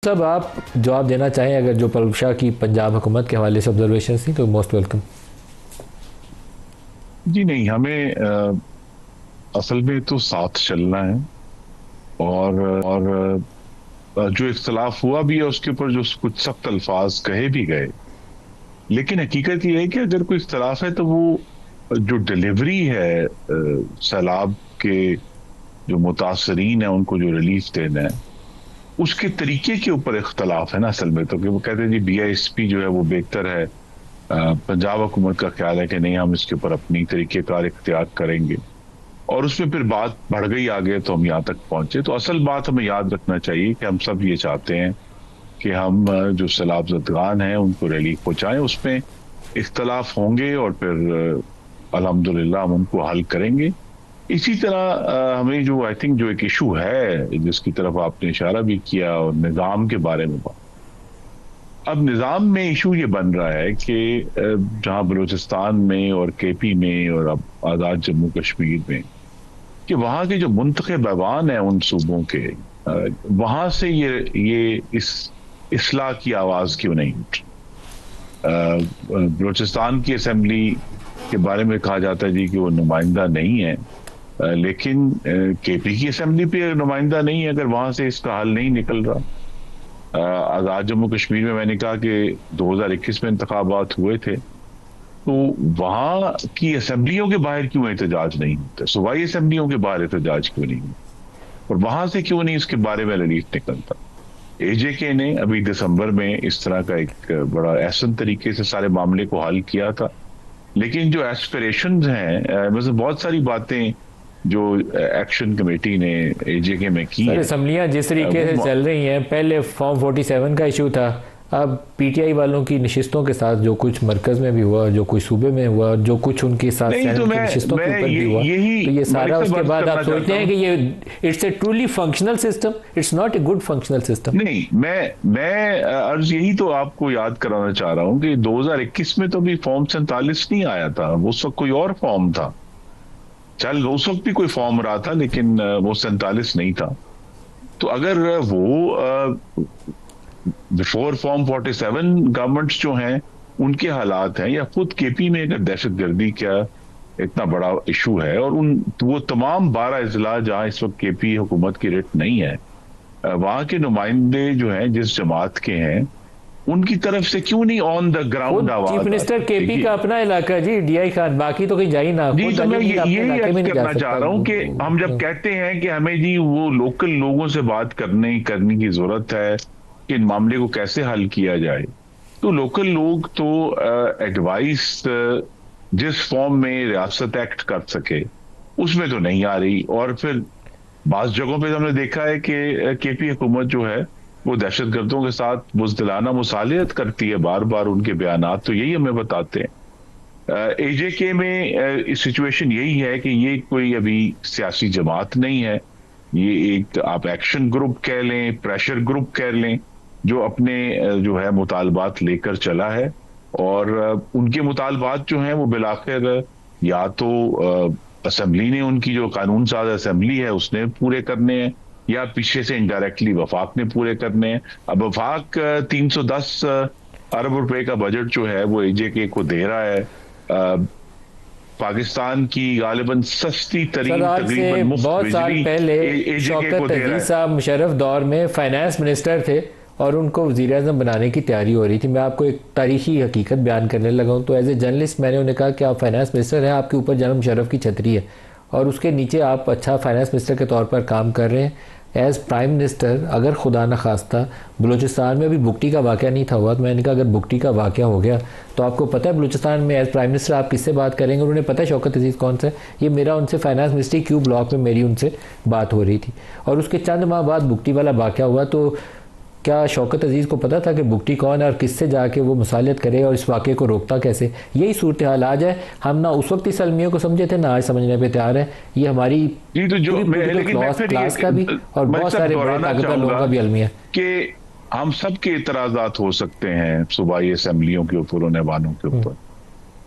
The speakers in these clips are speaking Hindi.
साहब आप जवाब देना चाहें अगर जो पलब शाह की पंजाब हुकूमत के हवाले से ऑब्जर्वेशन थी तो मोस्ट वेलकम। जी नहीं, हमें असल में तो साथ चलना है। और जो इख्तलाफ हुआ भी है उसके ऊपर जो कुछ सख्त अल्फाज कहे भी गए, लेकिन हकीकत ये है कि अगर कोई इख्तलाफ है तो वो जो डिलीवरी है सैलाब के जो मुतासरीन है उनको जो रिलीफ देना है उसके तरीके के ऊपर इख्तलाफ है ना असल में। तो कि वो कहते हैं जी BISP जो है वो बेहतर है, पंजाब हुकूमत का ख्याल है कि नहीं हम इसके ऊपर अपनी तरीकेकार इख्तियार करेंगे, और उसमें फिर बात बढ़ गई आगे तो हम यहाँ तक पहुंचे। तो असल बात हमें याद रखना चाहिए कि हम सब ये चाहते हैं कि हम जो सैलाब ज़दगान हैं उनको रिलीफ पहुंचाएं। उसमें इख्तलाफ होंगे और फिर अल्हम्दुलिल्लाह हम उनको हल करेंगे। इसी तरह हमें जो आई थिंक जो एक इशू है जिसकी तरफ आपने इशारा भी किया और निज़ाम के बारे में बात, अब निज़ाम में इशू ये बन रहा है कि जहां बलूचिस्तान में और KP में और अब आज़ाद जम्मू कश्मीर में कि वहां के जो मुंतखब ऐवान है उन सूबों के, वहां से ये इस इस्लाह की आवाज क्यों नहीं उठ। बलूचिस्तान की असेंबली के बारे में कहा जाता है जी कि वो नुमाइंदा नहीं है, लेकिन KP की असेंबली पे नुमाइंदा नहीं है अगर वहां से इसका हल नहीं निकल रहा। आजाद जम्मू कश्मीर में मैंने कहा कि 2021 में इंतखाबात हुए थे, तो वहां की असेंबलियों के बाहर क्यों एहतजाज नहीं होता, सूबाई असेंबलियों के बाहर एहतजाज क्यों नहीं होता, और वहां से क्यों नहीं इसके बारे में रिलीफ निकलता। AJK ने अभी दिसंबर में इस तरह का एक बड़ा एहसन तरीके से सारे मामले को हल किया था, लेकिन जो एस्पिरेशंस हैं मतलब बहुत सारी बातें जो एक्शन कमेटी ने AJK में की सर हैं असम्बलियाँ जिस तरीके से वो चल रही हैं, पहले फॉर्म 47 का इशू था, अब PTI वालों की नशिस्तों के साथ जो कुछ मरकज़ में भी हुआ, जो कुछ सूबे में हुआ, जो कुछ उनके साथ नहीं। तो सेनेट की नशिस्तों के मैं ऊपर भी हुआ, यही तो ये मलिक सारा साहब उसके अर्ज बाद आप करना सोचते चाहता हैं हूँ। कि ये it's a truly functional system, it's not a good functional system. नहीं, मैं अर्ज यही तो आपको याद कराना चाह रहा हूँ कि 2021 में तो भी फॉर्म 47 नहीं आया था, उस वक्त कोई और फॉर्म था। चल उस वक्त भी कोई फॉर्म रहा था, लेकिन वो 47 नहीं था। तो अगर वो बिफोर फॉर्म 47 गवर्नमेंट्स जो हैं उनके हालात हैं, या खुद KP में अगर दहशतगर्दी का इतना बड़ा इशू है और उन वो तमाम 12 अजला जहां इस वक्त KP हुकूमत की रिट नहीं है, वहां के नुमाइंदे जो हैं जिस जमात के हैं उनकी तरफ से क्यों नहीं ऑन द ग्राउंड खुद चीफ आवाज मिनिस्टर आती। KP देखिए का अपना इलाका जी, DI खान, बाकी तो कहीं जा ही ना, जी, खुद तो मैं अली मीर अपने यही इलाके अर्ज में नहीं जा करना चाह सकता। रहा हूं कि हम जब कहते हैं कि हमें जी वो लोकल लोगों से बात करने की जरूरत है कि इन मामले को कैसे हल किया जाए, तो लोकल लोग तो एडवाइस जिस फॉर्म में रियासत एक्ट कर सके उसमें तो नहीं आ रही। और फिर बास जगहों पे हमने देखा है कि KP हुकूमत जो है वो दहशतगर्दों के साथ बुज़दिलाना मुसालियत करती है, बार बार उनके बयानात तो यही हमें बताते हैं। AJK में सिचुएशन यही है कि ये कोई अभी सियासी जमात नहीं है, ये एक आप एक्शन ग्रुप कह लें, प्रेशर ग्रुप कह लें, जो अपने जो है मुतालबात लेकर चला है। और उनके मुतालबात जो हैं वो बिलाखिर या तो असेंबली ने, उनकी जो कानून साज असेंबली है उसने पूरे करने हैं, या पीछे से इनडायरेक्टली वफाक ने पूरे करने हैं। अब वफाक 310 अरब रुपए का बजट जो है वो AJK को दे रहा है। पाकिस्तान की गालिबन सस्ती सर तरीन आज से तकरीबन मुफ्त बहुत साल बिजली पहले AJK को शौकत दे रहा अजीज है। साहब मुशर्रफ दौर में फाइनेंस मिनिस्टर थे और उनको वज़ीर आज़म बनाने की तैयारी हो रही थी। मैं आपको एक तारीखी हकीकत बयान करने लगा हूँ, तो एज ए जर्नलिस्ट मैंने उन्हें कहा कि आप फाइनेंस मिनिस्टर हैं, आपके ऊपर जनाब मुशर्रफ की छतरी है और उसके नीचे आप अच्छा फाइनेंस मिनिस्टर के तौर पर काम कर रहे हैं। एज़ प्राइम मिनिस्टर अगर खुदा न खास्ता बलूचिस्तान में अभी बुगटी का वाक़या नहीं था हुआ, तो मैंने कहा अगर बुगटी का वाक़या हो गया तो आपको पता है बलूचिस्तान में एज़ प्राइम मिनिस्टर आप किससे बात करेंगे। उन्होंने पता है शौकत अजीज़ कौन सा है, ये मेरा उनसे फाइनेंस मिनिस्ट्री क्यू ब्लॉक में मेरी उनसे बात हो रही थी और उसके चंद माह बाद बुगटी वाला वाक़या हुआ। तो क्या शौकत अजीज़ को पता था कि बुगटी कौन है और किससे जाके वो मुसालियत करे और इस वाक़े को रोकता कैसे। यही सूरत हाल आज है, हम ना उस वक्त इस अलमियों को समझे थे ना आज समझने पे तैयार है। ये हमारी जी, तो जो पूरी मैं पॉलिटिकल लेकिन मैं फिर ये क्लास का भी और मैं बहुत सब सारे बड़े दोहराना ताकतवर लोगों चाहूंगा का भी अलमिया है। कि हम सब के इतराजात हो सकते हैं सूबाई असेंबलियों के ऊपर, उन ऐवानों के ऊपर,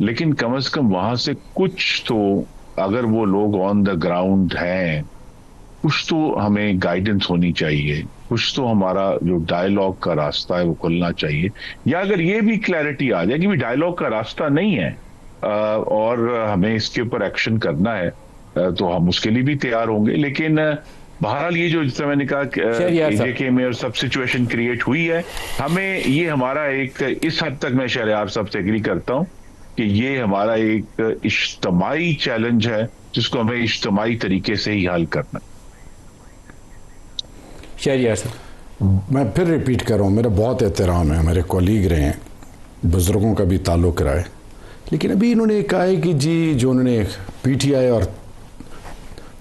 लेकिन कम से कम वहां से कुछ तो, अगर वो लोग ऑन द ग्राउंड हैं कुछ तो हमें गाइडेंस होनी चाहिए, कुछ तो हमारा जो डायलॉग का रास्ता है वो खुलना चाहिए। या अगर ये भी क्लैरिटी आ जाए कि भी डायलॉग का रास्ता नहीं है और हमें इसके ऊपर एक्शन करना है, तो हम उसके लिए भी तैयार होंगे। लेकिन बहरहाल ये जो, जैसे मैंने कहा शहरयार साहब, एजेके में और सब सिचुएशन क्रिएट हुई है, हमें ये हमारा एक, इस हद तक मैं शहरयार साहब से एग्री करता हूं कि ये हमारा एक इज्तिमाई चैलेंज है जिसको हमें इज्तिमाई तरीके से ही हल करना है। शहरयार साहब, मैं फिर रिपीट कर रहा हूँ, मेरा बहुत एहतराम है, मेरे कॉलीग रहे हैं, बुज़ुर्गों का भी ताल्लुक़ रहा है, लेकिन अभी इन्होंने कहा है कि जी जो उन्होंने पीटीआई और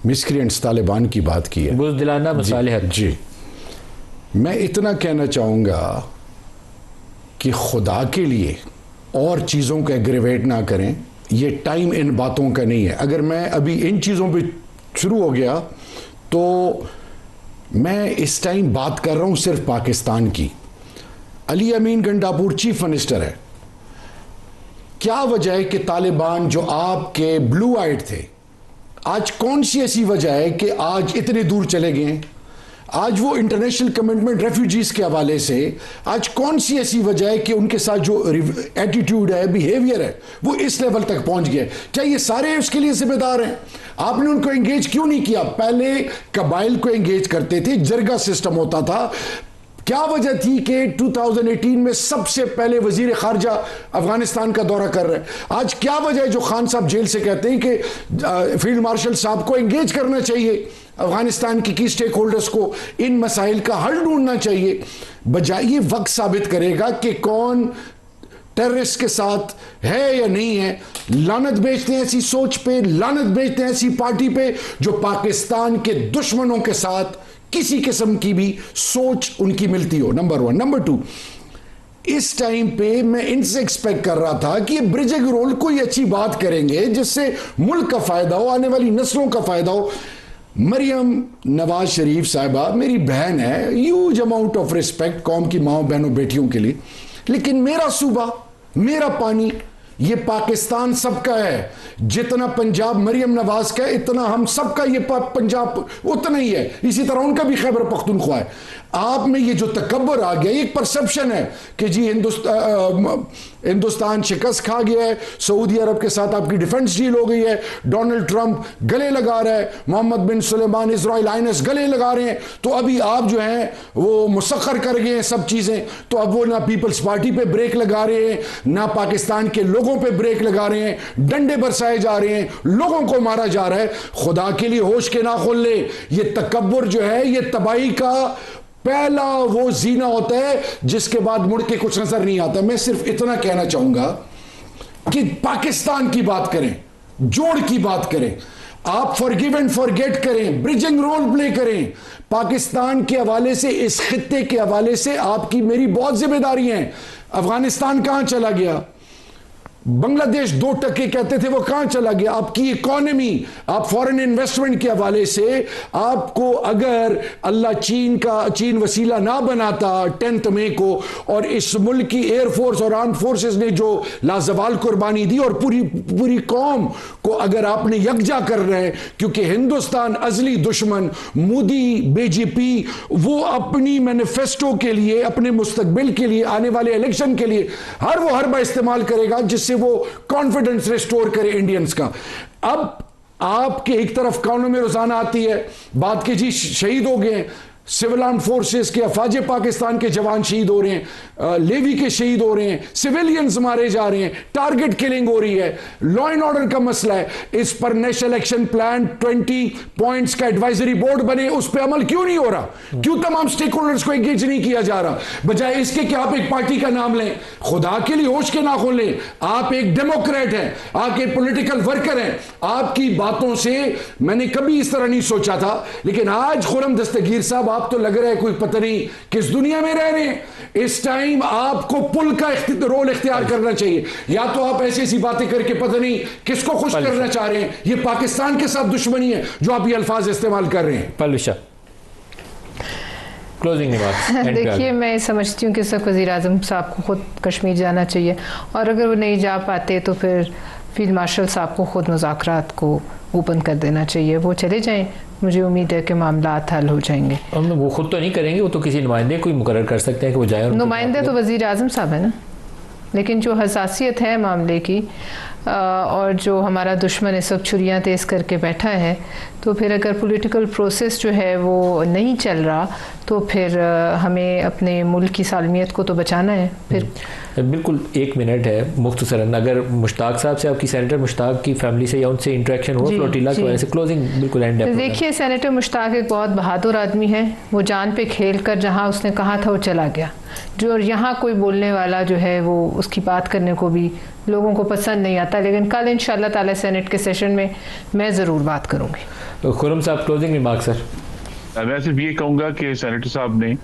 मिसक्रिएंट्स तालिबान की बात की है, बुज़दिलाना मसालिहत। जी, मैं इतना कहना चाहूँगा कि खुदा के लिए और चीज़ों को एग्रीवेट ना करें, ये टाइम इन बातों का नहीं है। अगर मैं अभी इन चीज़ों पे शुरू हो गया तो मैं इस टाइम बात कर रहा हूँ सिर्फ पाकिस्तान की। अली अमीन गंडापुर चीफ मिनिस्टर है। क्या वजह है कि तालिबान जो आपके ब्लू आइड थे, आज कौन सी ऐसी वजह है कि आज इतने दूर चले गए? आज वो इंटरनेशनल कमिटमेंट रेफ्यूजीज के हवाले से आज कौन सी ऐसी वजह है कि उनके साथ जो एटीट्यूड है, बिहेवियर है, वो इस लेवल तक पहुंच गया? क्या ये सारे उसके लिए जिम्मेदार हैं? आपने उनको एंगेज क्यों नहीं किया? पहले कबाइल को एंगेज करते थे, जरगा सिस्टम होता था। क्या वजह थी कि 2018 में सबसे पहले वजीर खारजा अफगानिस्तान का दौरा कर रहे हैं? आज क्या वजह है जो खान साहब जेल से कहते हैं कि फील्ड मार्शल साहब को एंगेज करना चाहिए, अफगानिस्तान की स्टेक होल्डर्स को इन मसाइल का हल ढूंढना चाहिए? बजाय ये वक्त साबित करेगा कि कौन टेररिस्ट के साथ है या नहीं है। लानत बेचते हैं ऐसी सोच पे, लानत बेचते हैं ऐसी पार्टी पे जो पाकिस्तान के दुश्मनों के साथ किसी किस्म की भी सोच उनकी मिलती हो। नंबर 1। नंबर 2, इस टाइम पे मैं इनसे एक्सपेक्ट कर रहा था कि ये ब्रिजिंग रोल कोई अच्छी बात करेंगे जिससे मुल्क का फायदा हो, आने वाली नस्लों का फायदा हो। मरियम नवाज शरीफ साहिबा मेरी बहन है, ह्यूज अमाउंट ऑफ रिस्पेक्ट कौम की माओ बहनों बेटियों के लिए, लेकिन मेरा सूबा, मेरा पानी, ये पाकिस्तान सबका है। जितना पंजाब मरियम नवाज का है, इतना हम सबका ये पंजाब उतना ही है। इसी तरह उनका भी खैबर पख्तूनख्वा है। आप में ये जो तकब्बर आ गया, एक परसेप्शन है कि जी हिंदुस्तान शिकस्त खा गया है, सऊदी अरब के साथ आपकी डिफेंस डील हो गई है, डोनाल्ड ट्रंप गले लगा रहा है, मोहम्मद बिन सुलेमान इजराइल आइनस गले लगा रहे हैं, तो अभी आप जो हैं वो मुसख्खर कर गए हैं सब चीजें। तो अब वो ना पीपल्स पार्टी पे ब्रेक लगा रहे हैं, ना पाकिस्तान के लोगों पे ब्रेक लगा रहे हैं, डंडे बरसाए जा रहे हैं, लोगों को मारा जा रहा है। खुदा के लिए होश के नाखुन ले। ये तकब्बुर जो है ये तबाही का पहला वो जीना होता है जिसके बाद मुड़ के कुछ नजर नहीं आता। मैं सिर्फ इतना कहना चाहूंगा कि पाकिस्तान की बात करें, जोड़ की बात करें, आप फॉरगिव एंड फॉरगेट करें, ब्रिजिंग रोल प्ले करें। पाकिस्तान के हवाले से, इस खित्ते के हवाले से आपकी मेरी बहुत जिम्मेदारी है। अफगानिस्तान कहां चला गया? बांग्लादेश 2% कहते थे, वो कहां चला गया? आपकी इकोनॉमी, आप फॉरेन इन्वेस्टमेंट के हवाले से आपको अगर अल्लाह चीन वसीला ना बनाता 10 मई को, और इस मुल्क की एयरफोर्स और आर्म फोर्सेस ने जो लाजवाल कुर्बानी दी, और पूरी कौम को अगर आपने यकजा कर रहे हैं, क्योंकि हिंदुस्तान अजली दुश्मन मोदी बीजेपी वो अपनी मैनिफेस्टो के लिए, अपने मुस्तकबिल के लिए, आने वाले इलेक्शन के लिए हर वो हरबा इस्तेमाल करेगा जिससे वो कॉन्फिडेंस रिस्टोर करे इंडियंस का। अब आपके एक तरफ कानों में रोजाना आती है बात कि जी शहीद हो गए, सिविल आर्म फोर्सेस के अफवाज पाकिस्तान के जवान शहीद हो रहे हैं, लेवी के शहीद हो रहे हैं, सिविलियंस मारे जा रहे हैं, टारगेट किलिंग हो रही है, लॉ एंड ऑर्डर का मसला है। इस पर नेशनल एक्शन प्लान 20 पॉइंट्स का एडवाइजरी बोर्ड बने, उस पर अमल क्यों नहीं हो रहा? क्यों तमाम स्टेक होल्डर्स को एंगेज नहीं किया जा रहा? बजाय इसके कि आप एक पार्टी का नाम लें, खुदा के लिए होश के नाखून लें। आप एक डेमोक्रेट हैं, आप एक पॉलिटिकल वर्कर हैं। आपकी बातों से मैंने कभी इस तरह नहीं सोचा था, लेकिन आज खुर्रम दस्तगीर साहब, आप तो लग रहा है कोई पता नहीं किस दुनिया में रह रहे हैं। इस टाइम आपको पुल का रोल इख्तियार करना चाहिए। या तो आप ऐसी ऐसी बातें करके पता नहीं किसको खुश करना चाह रहे हैं, ये पाकिस्तान के साथ दुश्मनी है जो आप ये अल्फाज इस्तेमाल कर रहे हैं। पलविशा, क्लोजिंग बात। देखिए, मैं समझती हूँ कि सब वज़ीर आज़म साहब को खुद कश्मीर जाना चाहिए, और अगर वो नहीं जा पाते तो फिर फील्ड मार्शल साहब को खुद मुज़ाकरात को ओपन कर देना चाहिए, वो चले जाएं। मुझे उम्मीद है कि मामला हल हो जाएंगे। वो खुद तो नहीं करेंगे, वो तो किसी नुमाइंदे कोई मुकर्रर कर सकते हैं कि वो जाए। नुमाइंदे तो वज़ीर आज़म साहब है ना, लेकिन जो हसासियत है मामले की और जो हमारा दुश्मन इस वक्त छुरियाँ तेज़ करके बैठा है, तो फिर अगर पॉलिटिकल प्रोसेस जो है वो नहीं चल रहा तो फिर हमें अपने मुल्क की सालमियत को तो बचाना है। फिर बिल्कुल 1 मिनट है मुख्तसरन, अगर मुश्ताक साहब से, आपकी सेनेटर मुश्ताक की फैमिली से या उनसे इंटरेक्शन हुआ फ्लोटिला की वजह से? क्लोजिंग बिल्कुल एंड। देखिए, सेनेटर मुश्ताक एक बहुत बहादुर आदमी है, वो जान पे खेल कर जहाँ उसने कहा था वो चला गया। जो यहाँ कोई बोलने वाला जो है वो उसकी बात करने को भी लोगों को पसंद नहीं आता, लेकिन कल इंशाअल्लाह ताला सेनेट के सेशन में मैं ज़रूर बात करूँगी। खुर्रम साहब, क्लोजिंग रिमार्क सर। मैं सिर्फ ये कहूँगा कि सेनेटर साहब ने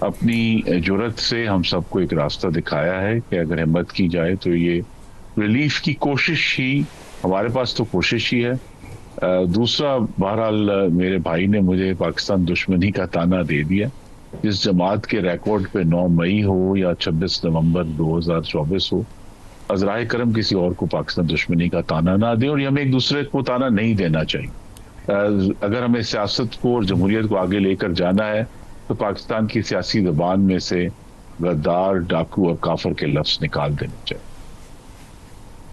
अपनी जुर्रत से हम सबको एक रास्ता दिखाया है कि अगर हिम्मत की जाए तो ये रिलीफ की कोशिश ही, हमारे पास तो कोशिश ही है। दूसरा, बहरहाल मेरे भाई ने मुझे पाकिस्तान दुश्मनी का ताना दे दिया। जिस जमात के रिकॉर्ड पे 9 मई हो या 26 नवंबर 2024 हो, अज़राए करम किसी और को पाकिस्तान दुश्मनी का ताना ना दें, और ये हमें एक दूसरे को ताना नहीं देना चाहिए। अगर हमें सियासत को और जमहूरियत को आगे लेकर जाना है तो पाकिस्तान की सियासी ज़बान में से गद्दार, डाकू और काफिर के लफ्ज़ निकाल देने चाहिए।